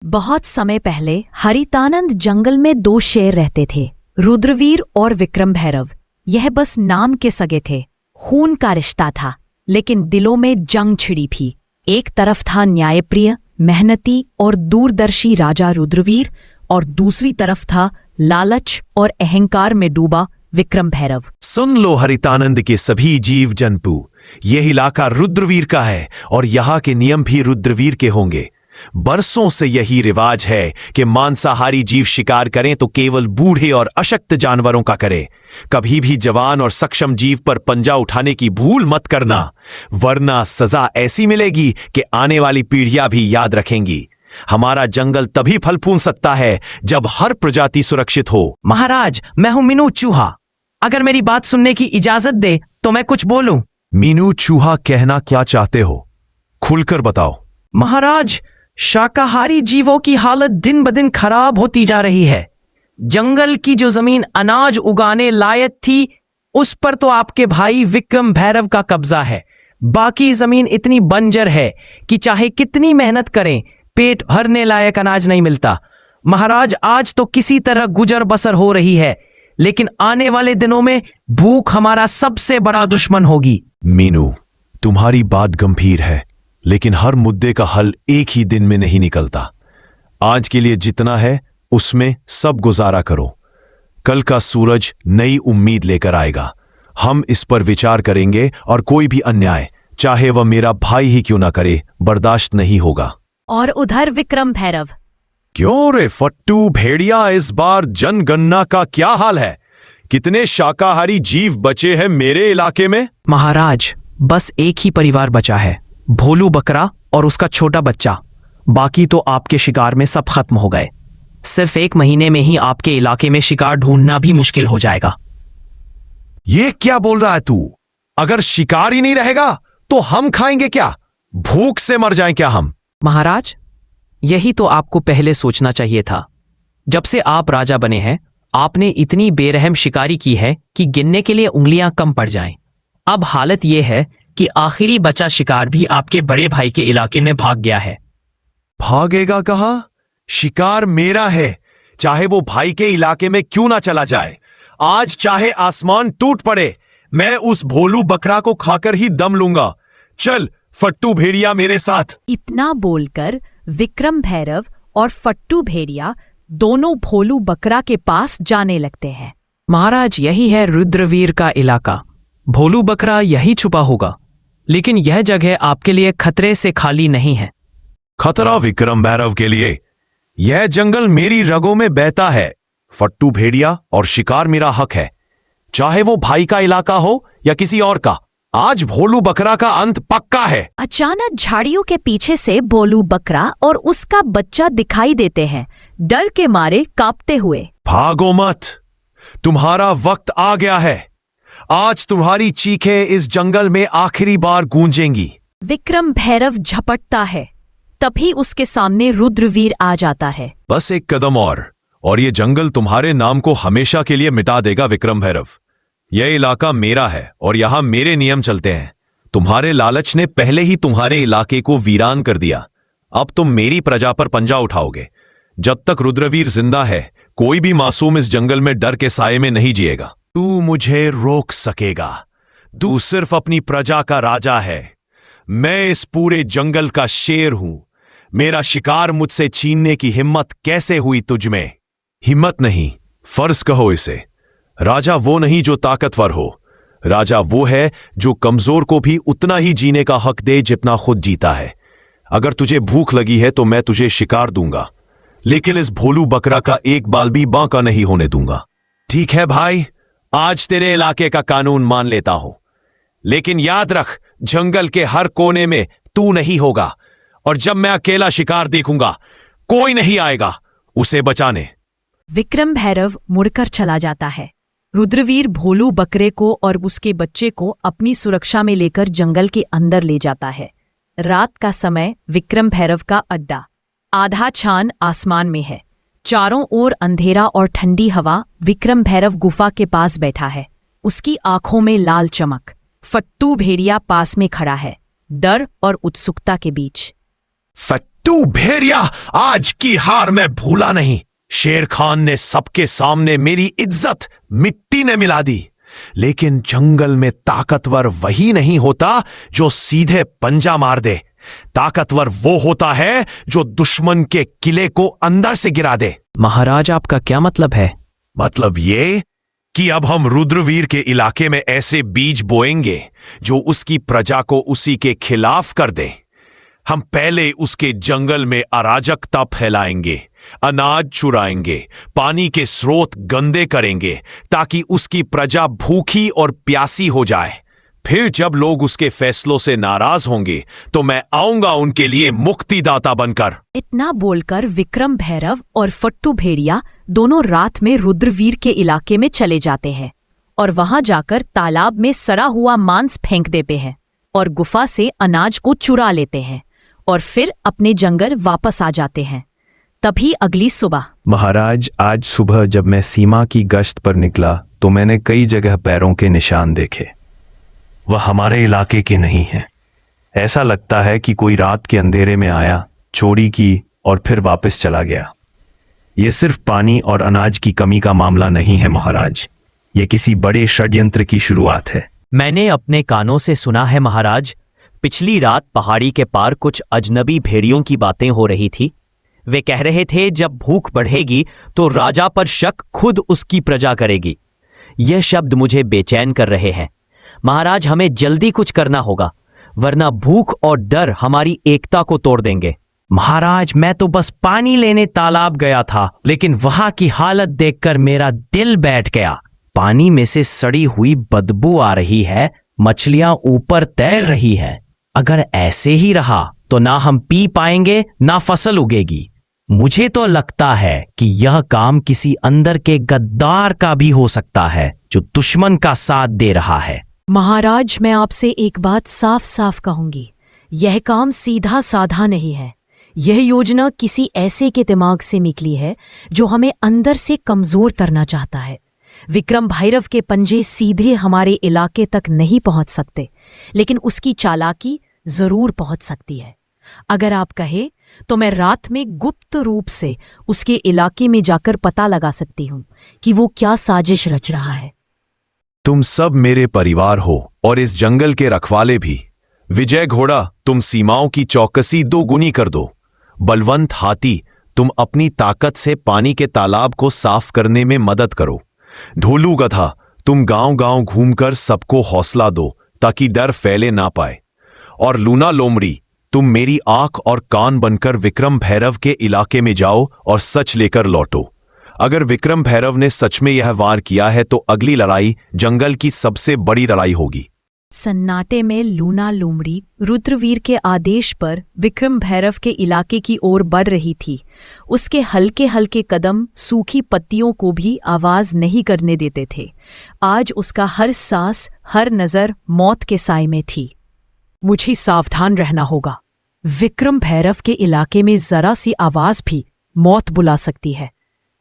बहुत समय पहले हरितानंद जंगल में दो शेर रहते थे, रुद्रवीर और विक्रम भैरव। यह बस नाम के सगे थे। खून का रिश्ता था, लेकिन दिलों में जंग छिड़ी थी। एक तरफ था न्यायप्रिय, मेहनती और दूरदर्शी राजा रुद्रवीर, और दूसरी तरफ था लालच और अहंकार में डूबा विक्रम भैरव। सुन लो हरितानंद के सभी जीव जंतु, यह इलाका रुद्रवीर का है और यहाँ के नियम भी रुद्रवीर के होंगे। बरसों से यही रिवाज है कि मांसाहारी जीव शिकार करें तो केवल बूढ़े और अशक्त जानवरों का करें। कभी भी जवान और सक्षम जीव पर पंजा उठाने की भूल मत करना, वरना सजा ऐसी मिलेगी कि आने वाली पीढ़ियां भी याद रखेंगी। हमारा जंगल तभी फल फूल सकता है जब हर प्रजाति सुरक्षित हो। महाराज, मैं हूं मीनू चूहा। अगर मेरी बात सुनने की इजाजत दे तो मैं कुछ बोलूं। मीनू चूहा कहना क्या चाहते हो, खुलकर बताओ। महाराज, शाकाहारी जीवों की हालत दिन ब दिन खराब होती जा रही है। जंगल की जो जमीन अनाज उगाने लायक थी, उस पर तो आपके भाई विक्रम भैरव का कब्जा है। बाकी जमीन इतनी बंजर है कि चाहे कितनी मेहनत करें, पेट भरने लायक अनाज नहीं मिलता। महाराज, आज तो किसी तरह गुजर बसर हो रही है, लेकिन आने वाले दिनों में भूख हमारा सबसे बड़ा दुश्मन होगी। मीनू, तुम्हारी बात गंभीर है, लेकिन हर मुद्दे का हल एक ही दिन में नहीं निकलता। आज के लिए जितना है उसमें सब गुजारा करो। कल का सूरज नई उम्मीद लेकर आएगा। हम इस पर विचार करेंगे और कोई भी अन्याय, चाहे वह मेरा भाई ही क्यों ना करे, बर्दाश्त नहीं होगा। और उधर विक्रम भैरव। क्यों रे फट्टू भेड़िया, इस बार जनगणना का क्या हाल है? कितने शाकाहारी जीव बचे हैं मेरे इलाके में? महाराज, बस एक ही परिवार बचा है, भोलू बकरा और उसका छोटा बच्चा। बाकी तो आपके शिकार में सब खत्म हो गए। सिर्फ 1 महीने में ही आपके इलाके में शिकार ढूंढना भी मुश्किल हो जाएगा। ये क्या बोल रहा है तू? अगर शिकार ही नहीं रहेगा तो हम खाएंगे क्या? भूख से मर जाएं क्या हम? महाराज, यही तो आपको पहले सोचना चाहिए था। जब से आप राजा बने हैं, आपने इतनी बेरहम शिकारी की है कि गिनने के लिए उंगलियां कम पड़ जाएं। अब हालत यह है कि आखिरी बचा शिकार भी आपके बड़े भाई के इलाके में भाग गया है। भागेगा कहाँ? शिकार मेरा है, चाहे वो भाई के इलाके में क्यों ना चला जाए। आज चाहे आसमान टूट पड़े, मैं उस भोलू बकरा को खाकर ही दम लूंगा। चल फट्टू भेड़िया मेरे साथ। इतना बोलकर विक्रम भैरव और फट्टू भेड़िया दोनों भोलू बकरा के पास जाने लगते हैं। महाराज, यही है रुद्रवीर का इलाका। भोलू बकरा यही छुपा होगा, लेकिन यह जगह आपके लिए खतरे से खाली नहीं है। खतरा विक्रम भैरव के लिए? यह जंगल मेरी रगों में बहता है। फट्टू भेड़िया और शिकार मेरा हक है, चाहे वो भाई का इलाका हो या किसी और का। आज भोलू बकरा का अंत पक्का है। अचानक झाड़ियों के पीछे से भोलू बकरा और उसका बच्चा दिखाई देते हैं, डर के मारे कांपते हुए। भागो मत, तुम्हारा वक्त आ गया है। आज तुम्हारी चीखें इस जंगल में आखिरी बार गूंजेंगी। विक्रम भैरव झपटता है, तभी उसके सामने रुद्रवीर आ जाता है। बस एक कदम और ये जंगल तुम्हारे नाम को हमेशा के लिए मिटा देगा विक्रम भैरव। यह इलाका मेरा है और यहां मेरे नियम चलते हैं। तुम्हारे लालच ने पहले ही तुम्हारे इलाके को वीरान कर दिया। अब तुम मेरी प्रजा पर पंजा उठाओगे। जब तक रुद्रवीर जिंदा है, कोई भी मासूम इस जंगल में डर के साये में नहीं जिएगा। तू मुझे रोक सकेगा? तू सिर्फ अपनी प्रजा का राजा है। मैं इस पूरे जंगल का शेर हूं। मेरा शिकार मुझसे छीनने की हिम्मत कैसे हुई तुझमें? हिम्मत नहीं, फर्ज कहो इसे। राजा वो नहीं जो ताकतवर हो, राजा वो है जो कमजोर को भी उतना ही जीने का हक दे जितना खुद जीता है। अगर तुझे भूख लगी है तो मैं तुझे शिकार दूंगा, लेकिन इस भोलू बकरा का एक बाल भी बांका नहीं होने दूंगा। ठीक है भाई, आज तेरे इलाके का कानून मान लेता हूं, लेकिन याद रख, जंगल के हर कोने में तू नहीं होगा, और जब मैं अकेला शिकार देखूंगा, कोई नहीं आएगा उसे बचाने। विक्रम भैरव मुड़कर चला जाता है। रुद्रवीर भोलू बकरे को और उसके बच्चे को अपनी सुरक्षा में लेकर जंगल के अंदर ले जाता है। रात का समय विक्रम भैरव का अड्डा। आधा चांद आसमान में है, चारों ओर अंधेरा और ठंडी हवा। विक्रम भैरव गुफा के पास बैठा है, उसकी आंखों में लाल चमक। फट्टू भेड़िया पास में खड़ा है, डर और उत्सुकता के बीच। फट्टू फट्टू भेड़िया, आज की हार मैं भूला नहीं। शेर खान ने सबके सामने मेरी इज्जत मिट्टी ने मिला दी। लेकिन जंगल में ताकतवर वही नहीं होता जो सीधे पंजा मार दे। ताकतवर वो होता है जो दुश्मन के किले को अंदर से गिरा दे। महाराज, आपका क्या मतलब है? मतलब ये कि अब हम रुद्रवीर के इलाके में ऐसे बीज बोएंगे जो उसकी प्रजा को उसी के खिलाफ कर दे। हम पहले उसके जंगल में अराजकता फैलाएंगे, अनाज चुराएंगे, पानी के स्रोत गंदे करेंगे ताकि उसकी प्रजा भूखी और प्यासी हो जाए। फिर जब लोग उसके फैसलों से नाराज होंगे तो मैं आऊंगा उनके लिए मुक्तिदाता बनकर। इतना बोलकर विक्रम भैरव और फट्टू भेड़िया दोनों रात में रुद्रवीर के इलाके में चले जाते हैं और वहां जाकर तालाब में सड़ा हुआ मांस फेंक देते हैं और गुफा से अनाज को चुरा लेते हैं और फिर अपने जंगल वापस आ जाते हैं। तभी अगली सुबह। महाराज, आज सुबह जब मैं सीमा की गश्त पर निकला तो मैंने कई जगह पैरों के निशान देखे। वह हमारे इलाके के नहीं हैं। ऐसा लगता है कि कोई रात के अंधेरे में आया, चोरी की और फिर वापस चला गया। ये सिर्फ पानी और अनाज की कमी का मामला नहीं है महाराज, ये किसी बड़े षड्यंत्र की शुरुआत है। मैंने अपने कानों से सुना है महाराज, पिछली रात पहाड़ी के पार कुछ अजनबी भेड़ियों की बातें हो रही थी। वे कह रहे थे जब भूख बढ़ेगी तो राजा पर शक खुद उसकी प्रजा करेगी। यह शब्द मुझे बेचैन कर रहे हैं। महाराज, हमें जल्दी कुछ करना होगा, वरना भूख और डर हमारी एकता को तोड़ देंगे। महाराज, मैं तो बस पानी लेने तालाब गया था, लेकिन वहां की हालत देखकर मेरा दिल बैठ गया। पानी में से सड़ी हुई बदबू आ रही है, मछलियां ऊपर तैर रही हैं। अगर ऐसे ही रहा तो ना हम पी पाएंगे ना फसल उगेगी। मुझे तो लगता है कि यह काम किसी अंदर के गद्दार का भी हो सकता है जो दुश्मन का साथ दे रहा है। महाराज, मैं आपसे एक बात साफ साफ कहूंगी, यह काम सीधा साधा नहीं है। यह योजना किसी ऐसे के दिमाग से निकली है जो हमें अंदर से कमजोर करना चाहता है। विक्रम भैरव के पंजे सीधे हमारे इलाके तक नहीं पहुंच सकते, लेकिन उसकी चालाकी जरूर पहुंच सकती है। अगर आप कहे तो मैं रात में गुप्त रूप से उसके इलाके में जाकर पता लगा सकती हूं कि वो क्या साजिश रच रहा है। तुम सब मेरे परिवार हो और इस जंगल के रखवाले भी। विजय घोड़ा, तुम सीमाओं की चौकसी दोगुनी कर दो। बलवंत हाथी, तुम अपनी ताकत से पानी के तालाब को साफ करने में मदद करो। ढोलू गधा, तुम गांव-गांव घूमकर सबको हौसला दो ताकि डर फैले ना पाए। और लूना लोमड़ी, तुम मेरी आंख और कान बनकर विक्रम भैरव के इलाके में जाओ और सच लेकर लौटो। अगर विक्रम भैरव ने सच में यह वार किया है तो अगली लड़ाई जंगल की सबसे बड़ी लड़ाई होगी। सन्नाटे में लूना लोमड़ी रुद्रवीर के आदेश पर विक्रम भैरव के इलाके की ओर बढ़ रही थी। उसके हल्के हल्के कदम सूखी पत्तियों को भी आवाज नहीं करने देते थे। आज उसका हर सांस, हर नजर मौत के साए में थी। मुझे सावधान रहना होगा। विक्रम भैरव के इलाके में जरा सी आवाज भी मौत बुला सकती है,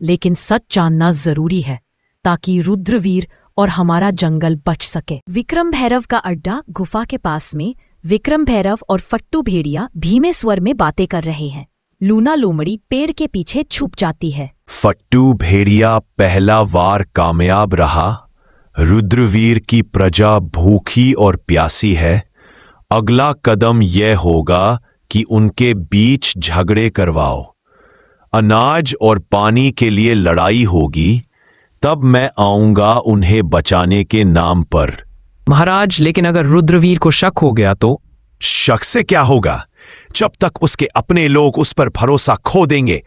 लेकिन सच जानना जरूरी है ताकि रुद्रवीर और हमारा जंगल बच सके। विक्रम भैरव का अड्डा गुफा के पास में विक्रम भैरव और फट्टू भेड़िया धीमे स्वर में बातें कर रहे हैं। लूना लोमड़ी पेड़ के पीछे छुप जाती है। फट्टू भेड़िया, पहला वार कामयाब रहा। रुद्रवीर की प्रजा भूखी और प्यासी है। अगला कदम यह होगा कि उनके बीच झगड़े करवाओ। अनाज और पानी के लिए लड़ाई होगी, तब मैं आऊंगा उन्हें बचाने के नाम पर। महाराज, लेकिन अगर रुद्रवीर को शक हो गया तो? शक से क्या होगा? जब तक उसके अपने लोग उस पर भरोसा खो देंगे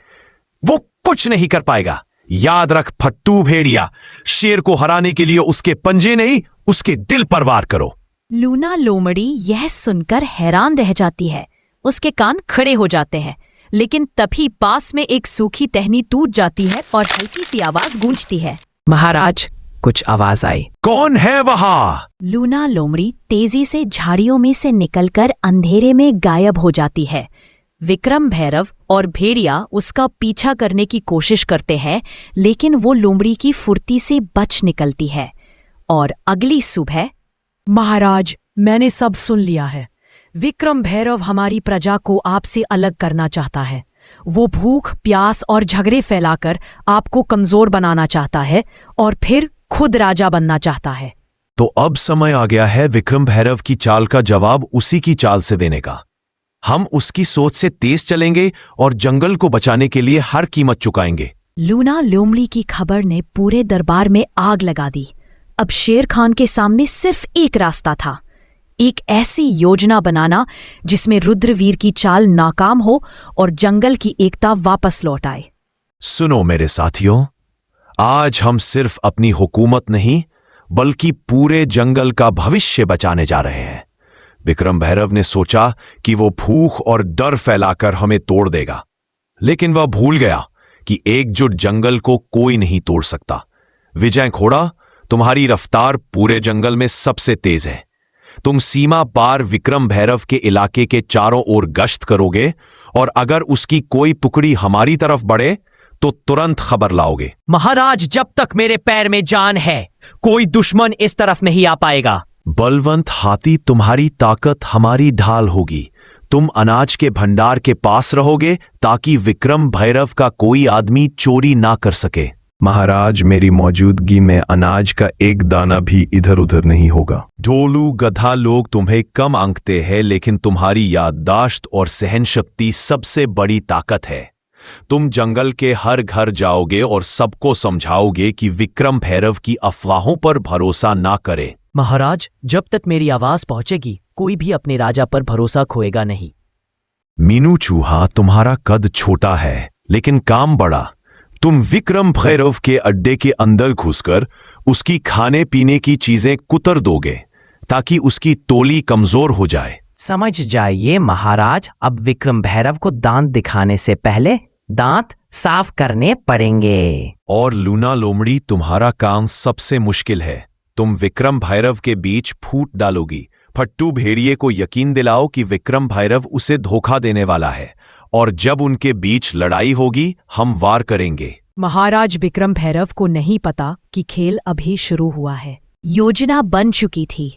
वो कुछ नहीं कर पाएगा। याद रख फट्टू भेड़िया, शेर को हराने के लिए उसके पंजे नहीं, उसके दिल पर वार करो। लूना लोमड़ी यह सुनकर हैरान रह जाती है। उसके कान खड़े हो जाते हैं, लेकिन तभी पास में एक सूखी टहनी टूट जाती है और हल्की सी आवाज गूंजती है। महाराज, कुछ आवाज आई। कौन है वहां? लूना लोमड़ी तेजी से झाड़ियों में से निकलकर अंधेरे में गायब हो जाती है। विक्रम भैरव और भेड़िया उसका पीछा करने की कोशिश करते हैं, लेकिन वो लोमड़ी की फुर्ती से बच निकलती है। और अगली सुबह। महाराज, मैंने सब सुन लिया है। विक्रम भैरव हमारी प्रजा को आपसे अलग करना चाहता है। वो भूख, प्यास और झगड़े फैलाकर आपको कमजोर बनाना चाहता है और फिर खुद राजा बनना चाहता है। तो अब समय आ गया है विक्रम भैरव की चाल का जवाब उसी की चाल से देने का। हम उसकी सोच से तेज चलेंगे और जंगल को बचाने के लिए हर कीमत चुकाएंगे। लूना लोमड़ी की खबर ने पूरे दरबार में आग लगा दी। अब शेर खान के सामने सिर्फ एक रास्ता था, एक ऐसी योजना बनाना जिसमें रुद्रवीर की चाल नाकाम हो और जंगल की एकता वापस लौट आए। सुनो मेरे साथियों, आज हम सिर्फ अपनी हुकूमत नहीं बल्कि पूरे जंगल का भविष्य बचाने जा रहे हैं। विक्रम भैरव ने सोचा कि वो भूख और डर फैलाकर हमें तोड़ देगा, लेकिन वह भूल गया कि एकजुट जंगल को कोई नहीं तोड़ सकता। विजय घोड़ा, तुम्हारी रफ्तार पूरे जंगल में सबसे तेज है। तुम सीमा पार विक्रम भैरव के इलाके के चारों ओर गश्त करोगे और अगर उसकी कोई टुकड़ी हमारी तरफ बढ़े तो तुरंत खबर लाओगे। महाराज, जब तक मेरे पैर में जान है कोई दुश्मन इस तरफ नहीं आ पाएगा। बलवंत हाथी, तुम्हारी ताकत हमारी ढाल होगी। तुम अनाज के भंडार के पास रहोगे ताकि विक्रम भैरव का कोई आदमी चोरी ना कर सके। महाराज, मेरी मौजूदगी में अनाज का एक दाना भी इधर उधर नहीं होगा। ढोलू गधा लोग तुम्हें कम आंकते हैं, लेकिन तुम्हारी याददाश्त और सहन शक्ति सबसे बड़ी ताकत है। तुम जंगल के हर घर जाओगे और सबको समझाओगे कि विक्रम भैरव की अफवाहों पर भरोसा ना करे। महाराज, जब तक मेरी आवाज पहुंचेगी कोई भी अपने राजा पर भरोसा खोएगा नहीं। मीनू चूहा, तुम्हारा कद छोटा है लेकिन काम बड़ा। तुम विक्रम भैरव के अड्डे के अंदर घुसकर उसकी खाने पीने की चीजें कुतर दोगे ताकि उसकी टोली कमजोर हो जाए। समझ जाइए महाराज, अब विक्रम भैरव को दांत दिखाने से पहले दांत साफ करने पड़ेंगे। और लूना लोमड़ी, तुम्हारा काम सबसे मुश्किल है। तुम विक्रम भैरव के बीच फूट डालोगी। फट्टू भेड़िए को यकीन दिलाओ कि विक्रम भैरव उसे धोखा देने वाला है और जब उनके बीच लड़ाई होगी हम वार करेंगे। महाराज, विक्रम भैरव को नहीं पता कि खेल अभी शुरू हुआ है। योजना बन चुकी थी।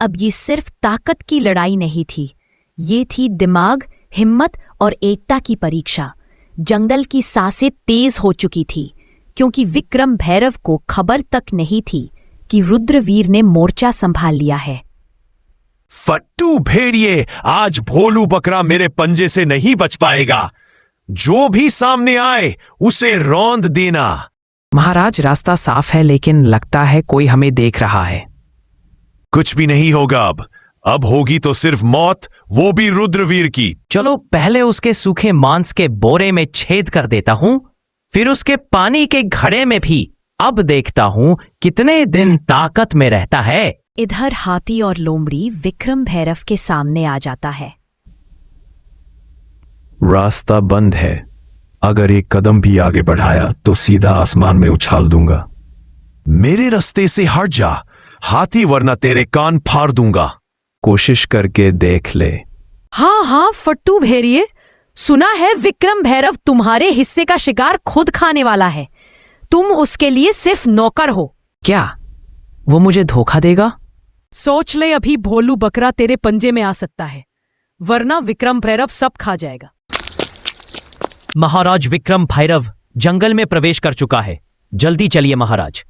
अब ये सिर्फ ताकत की लड़ाई नहीं थी, ये थी दिमाग, हिम्मत और एकता की परीक्षा। जंगल की सांसें तेज हो चुकी थी क्योंकि विक्रम भैरव को खबर तक नहीं थी कि रुद्रवीर ने मोर्चा संभाल लिया है। फट्टू भेड़िए, आज भोलू बकरा मेरे पंजे से नहीं बच पाएगा। जो भी सामने आए उसे रौंद देना। महाराज, रास्ता साफ है लेकिन लगता है कोई हमें देख रहा है। कुछ भी नहीं होगा। अब होगी तो सिर्फ मौत, वो भी रुद्रवीर की। चलो पहले उसके सूखे मांस के बोरे में छेद कर देता हूं, फिर उसके पानी के घड़े में भी। अब देखता हूं कितने दिन ताकत में रहता है। इधर हाथी और लोमड़ी विक्रम भैरव के सामने आ जाता है। रास्ता बंद है। अगर एक कदम भी आगे बढ़ाया तो सीधा आसमान में उछाल दूंगा। मेरे रास्ते से हट जा हाथी, वरना तेरे कान फाड़ दूंगा। कोशिश करके देख ले। हाँ हाँ फट्टू भेड़िए, सुना है विक्रम भैरव तुम्हारे हिस्से का शिकार खुद खाने वाला है। तुम उसके लिए सिर्फ नौकर हो। क्या वो मुझे धोखा देगा? सोच ले, अभी भोलू बकरा तेरे पंजे में आ सकता है, वरना विक्रम भैरव सब खा जाएगा। महाराज, विक्रम भैरव जंगल में प्रवेश कर चुका है। जल्दी चलिए महाराज।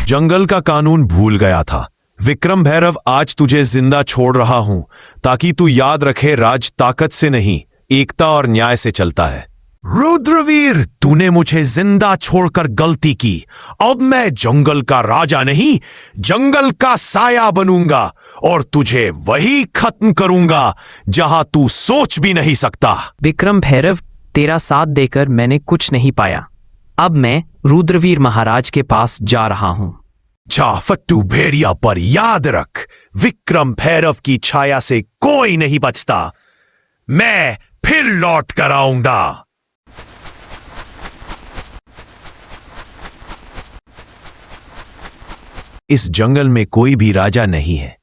जंगल का कानून भूल गया था। विक्रम भैरव, आज तुझे जिंदा छोड़ रहा हूं ताकि तू याद रखे राज ताकत से नहीं, एकता और न्याय से चलता है। रुद्रवीर, तूने मुझे जिंदा छोड़कर गलती की। अब मैं जंगल का राजा नहीं, जंगल का साया बनूंगा और तुझे वही खत्म करूंगा जहां तू सोच भी नहीं सकता। विक्रम भैरव, तेरा साथ देकर मैंने कुछ नहीं पाया। अब मैं रुद्रवीर महाराज के पास जा रहा हूं। जा फट्टू भेड़िया, पर याद रख विक्रम भैरव की छाया से कोई नहीं बचता। मैं फिर लौट कर आऊंगा। इस जंगल में कोई भी राजा नहीं है,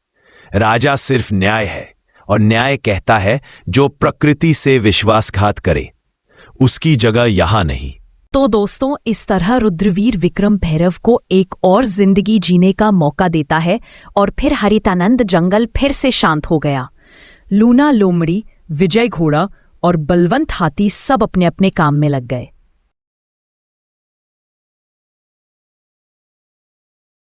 राजा सिर्फ न्याय है, और न्याय कहता है जो प्रकृति से विश्वासघात करे उसकी जगह यहां नहीं। तो दोस्तों, इस तरह रुद्रवीर विक्रम भैरव को एक और जिंदगी जीने का मौका देता है और फिर हरितानंद जंगल फिर से शांत हो गया। लूना लोमड़ी, विजय घोड़ा और बलवंत हाथी सब अपने अपने काम में लग गए।